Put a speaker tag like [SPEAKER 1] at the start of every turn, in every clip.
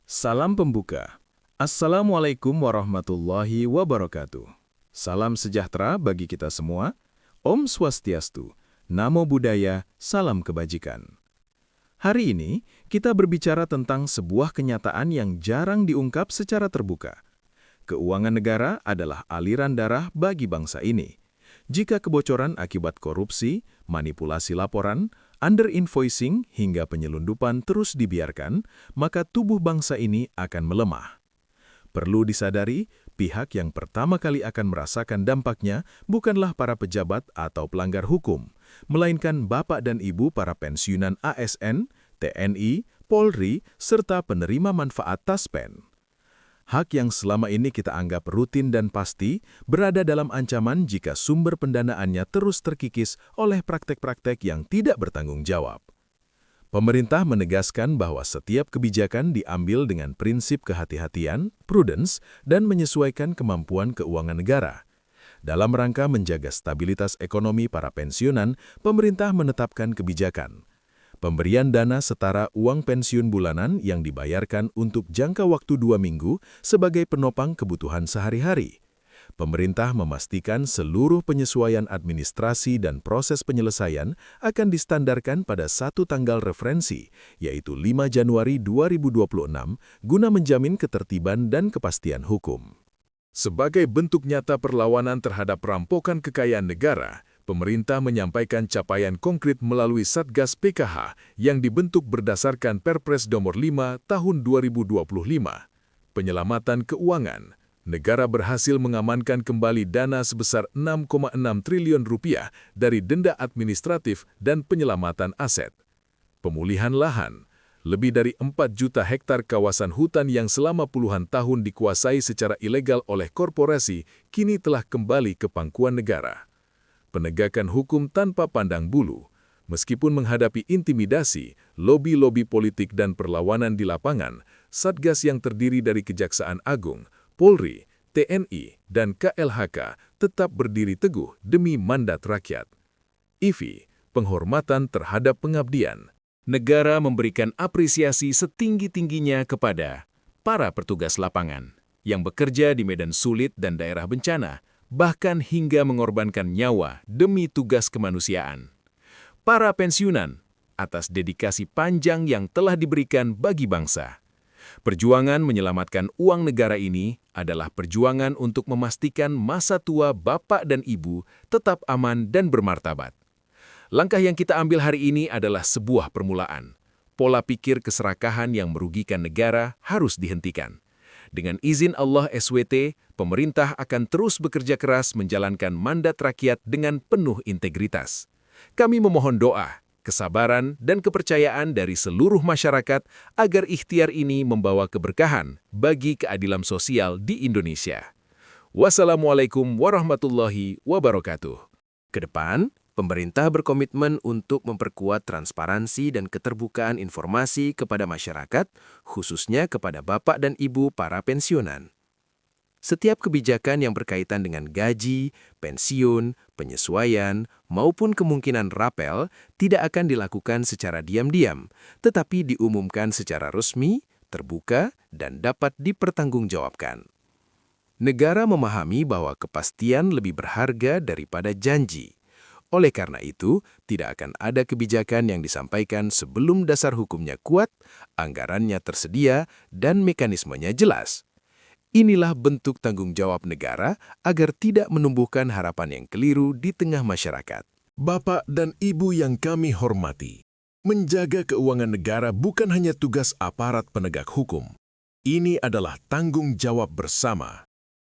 [SPEAKER 1] Salam pembuka. Assalamualaikum warahmatullahi wabarakatuh. Salam sejahtera bagi kita semua. Om Swastiastu, Namo Buddhaya, salam kebajikan. Hari ini, kita berbicara tentang sebuah kenyataan yang jarang diungkap secara terbuka. Keuangan negara adalah aliran darah bagi bangsa ini. Jika kebocoran akibat korupsi, manipulasi laporan, under-invoicing hingga penyelundupan terus dibiarkan, maka tubuh bangsa ini akan melemah. Perlu disadari, pihak yang pertama kali akan merasakan dampaknya bukanlah para pejabat atau pelanggar hukum, melainkan bapak dan ibu para pensiunan ASN, TNI, Polri, serta penerima manfaat taspen. Hak yang selama ini kita anggap rutin dan pasti berada dalam ancaman jika sumber pendanaannya terus terkikis oleh praktek-praktek yang tidak bertanggung jawab. Pemerintah menegaskan bahwa setiap kebijakan diambil dengan prinsip kehati-hatian, prudence, dan menyesuaikan kemampuan keuangan negara. Dalam rangka menjaga stabilitas ekonomi para pensiunan, pemerintah menetapkan kebijakan pemberian dana setara uang pensiun bulanan yang dibayarkan untuk jangka waktu 2 minggu sebagai penopang kebutuhan sehari-hari. Pemerintah memastikan seluruh penyesuaian administrasi dan proses penyelesaian akan distandarkan pada satu tanggal referensi, yaitu 5 Januari 2026, guna menjamin ketertiban dan kepastian hukum. Sebagai bentuk nyata perlawanan terhadap perampokan kekayaan negara, pemerintah menyampaikan capaian konkret melalui Satgas PKH yang dibentuk berdasarkan Perpres Nomor 5 Tahun 2025. Penyelamatan keuangan. Negara berhasil mengamankan kembali dana sebesar 6,6 triliun rupiah dari denda administratif dan penyelamatan aset. Pemulihan lahan. Lebih dari 4 juta hektar kawasan hutan yang selama puluhan tahun dikuasai secara ilegal oleh korporasi kini telah kembali ke pangkuan negara. Penegakan hukum tanpa pandang bulu. Meskipun menghadapi intimidasi, lobi-lobi politik dan perlawanan di lapangan, Satgas yang terdiri dari Kejaksaan Agung, Polri, TNI, dan KLHK tetap berdiri teguh demi mandat rakyat. IV, penghormatan terhadap pengabdian. Negara memberikan apresiasi setinggi-tingginya kepada para petugas lapangan yang bekerja di medan sulit dan daerah bencana, bahkan hingga mengorbankan nyawa demi tugas kemanusiaan. Para pensiunan atas dedikasi panjang yang telah diberikan bagi bangsa. Perjuangan menyelamatkan uang negara ini adalah perjuangan untuk memastikan masa tua bapak dan ibu tetap aman dan bermartabat. Langkah yang kita ambil hari ini adalah sebuah permulaan. Pola pikir keserakahan yang merugikan negara harus dihentikan. Dengan izin Allah SWT, pemerintah akan terus bekerja keras menjalankan mandat rakyat dengan penuh integritas. Kami memohon doa, kesabaran, dan kepercayaan dari seluruh masyarakat agar ikhtiar ini membawa keberkahan bagi keadilan sosial di Indonesia. Wassalamualaikum warahmatullahi wabarakatuh. Kedepan, pemerintah berkomitmen untuk memperkuat transparansi dan keterbukaan informasi kepada masyarakat, khususnya kepada bapak dan ibu para pensiunan. Setiap kebijakan yang berkaitan dengan gaji, pensiun, penyesuaian, maupun kemungkinan rapel tidak akan dilakukan secara diam-diam, tetapi diumumkan secara resmi, terbuka, dan dapat dipertanggungjawabkan. Negara memahami bahwa kepastian lebih berharga daripada janji. Oleh karena itu, tidak akan ada kebijakan yang disampaikan sebelum dasar hukumnya kuat, anggarannya tersedia, dan mekanismenya jelas. Inilah bentuk tanggung jawab negara agar tidak menumbuhkan harapan yang keliru di tengah masyarakat.
[SPEAKER 2] Bapak dan Ibu yang kami hormati, menjaga keuangan negara bukan hanya tugas aparat penegak hukum. Ini adalah tanggung jawab bersama.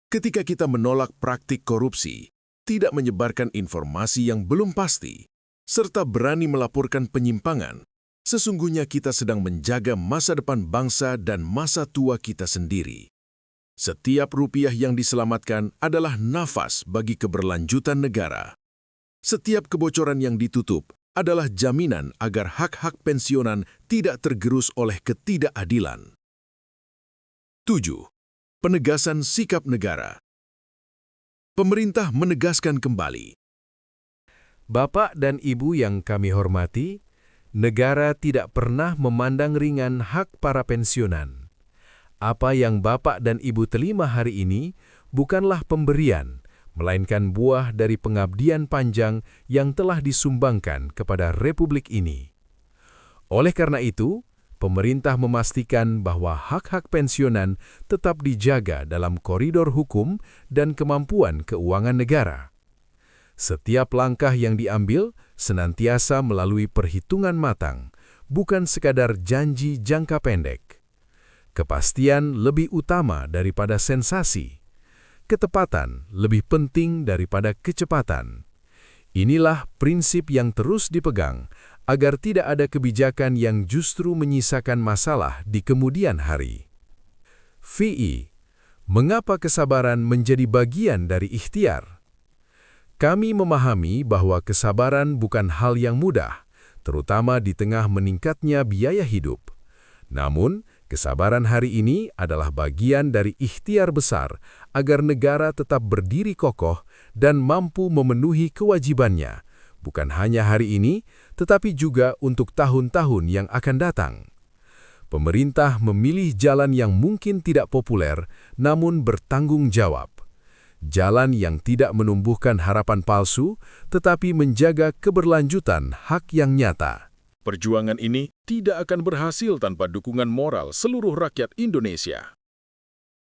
[SPEAKER 2] Ketika kita menolak praktik korupsi, tidak menyebarkan informasi yang belum pasti, serta berani melaporkan penyimpangan, sesungguhnya kita sedang menjaga masa depan bangsa dan masa tua kita sendiri. Setiap rupiah yang diselamatkan adalah nafas bagi keberlanjutan negara. Setiap kebocoran yang ditutup adalah jaminan agar hak-hak pensiunan tidak tergerus oleh ketidakadilan. 7. Penegasan sikap negara. Pemerintah menegaskan kembali.
[SPEAKER 3] Bapak dan Ibu yang kami hormati, negara tidak pernah memandang ringan hak para pensiunan. Apa yang Bapak dan Ibu terima hari ini bukanlah pemberian, melainkan buah dari pengabdian panjang yang telah disumbangkan kepada Republik ini. Oleh karena itu, pemerintah memastikan bahwa hak-hak pensiunan tetap dijaga dalam koridor hukum dan kemampuan keuangan negara. Setiap langkah yang diambil senantiasa melalui perhitungan matang, bukan sekadar janji jangka pendek. Kepastian lebih utama daripada sensasi. Ketepatan lebih penting daripada kecepatan. Inilah prinsip yang terus dipegang agar tidak ada kebijakan yang justru menyisakan masalah di kemudian hari. VI. Mengapa kesabaran menjadi bagian dari ikhtiar? Kami memahami bahwa kesabaran bukan hal yang mudah, terutama di tengah meningkatnya biaya hidup. Namun, kesabaran hari ini adalah bagian dari ikhtiar besar agar negara tetap berdiri kokoh dan mampu memenuhi kewajibannya, bukan hanya hari ini, tetapi juga untuk tahun-tahun yang akan datang. Pemerintah memilih jalan yang mungkin tidak populer, namun bertanggung jawab. Jalan yang tidak menumbuhkan harapan palsu, tetapi menjaga keberlanjutan hak yang nyata.
[SPEAKER 1] Perjuangan ini tidak akan berhasil tanpa dukungan moral seluruh rakyat Indonesia.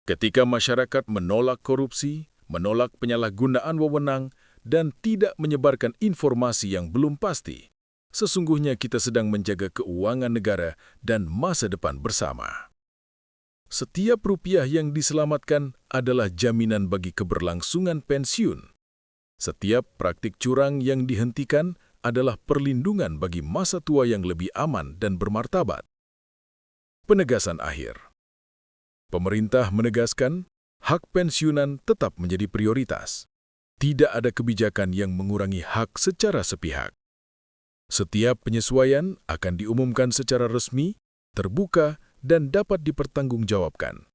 [SPEAKER 1] Ketika masyarakat menolak korupsi, menolak penyalahgunaan wewenang, dan tidak menyebarkan informasi yang belum pasti, sesungguhnya kita sedang menjaga keuangan negara dan masa depan bersama. Setiap rupiah yang diselamatkan adalah jaminan bagi keberlangsungan pensiun. Setiap praktik curang yang dihentikan adalah perlindungan bagi masa tua yang lebih aman dan bermartabat. Penegasan akhir. Pemerintah menegaskan, hak pensiunan tetap menjadi prioritas. Tidak ada kebijakan yang mengurangi hak secara sepihak. Setiap penyesuaian akan diumumkan secara resmi, terbuka, dan dapat dipertanggungjawabkan.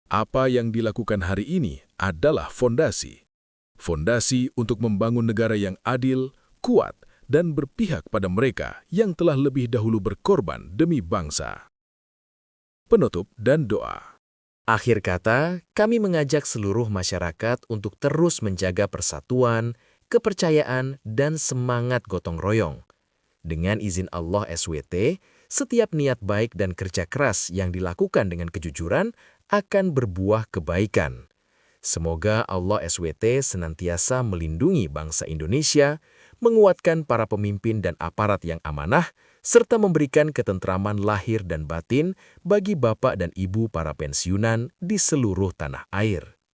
[SPEAKER 1] Apa yang dilakukan hari ini adalah fondasi. Fondasi untuk membangun negara yang adil, kuat, dan berpihak pada mereka yang telah lebih dahulu berkorban demi bangsa. Penutup dan doa.
[SPEAKER 4] Akhir kata, kami mengajak seluruh masyarakat untuk terus menjaga persatuan, kepercayaan, dan semangat gotong royong. Dengan izin Allah SWT, setiap niat baik dan kerja keras yang dilakukan dengan kejujuran akan berbuah kebaikan. Semoga Allah SWT senantiasa melindungi bangsa Indonesia, menguatkan para pemimpin dan aparat yang amanah, serta memberikan ketentraman lahir dan batin bagi bapak dan ibu para pensiunan di seluruh tanah air.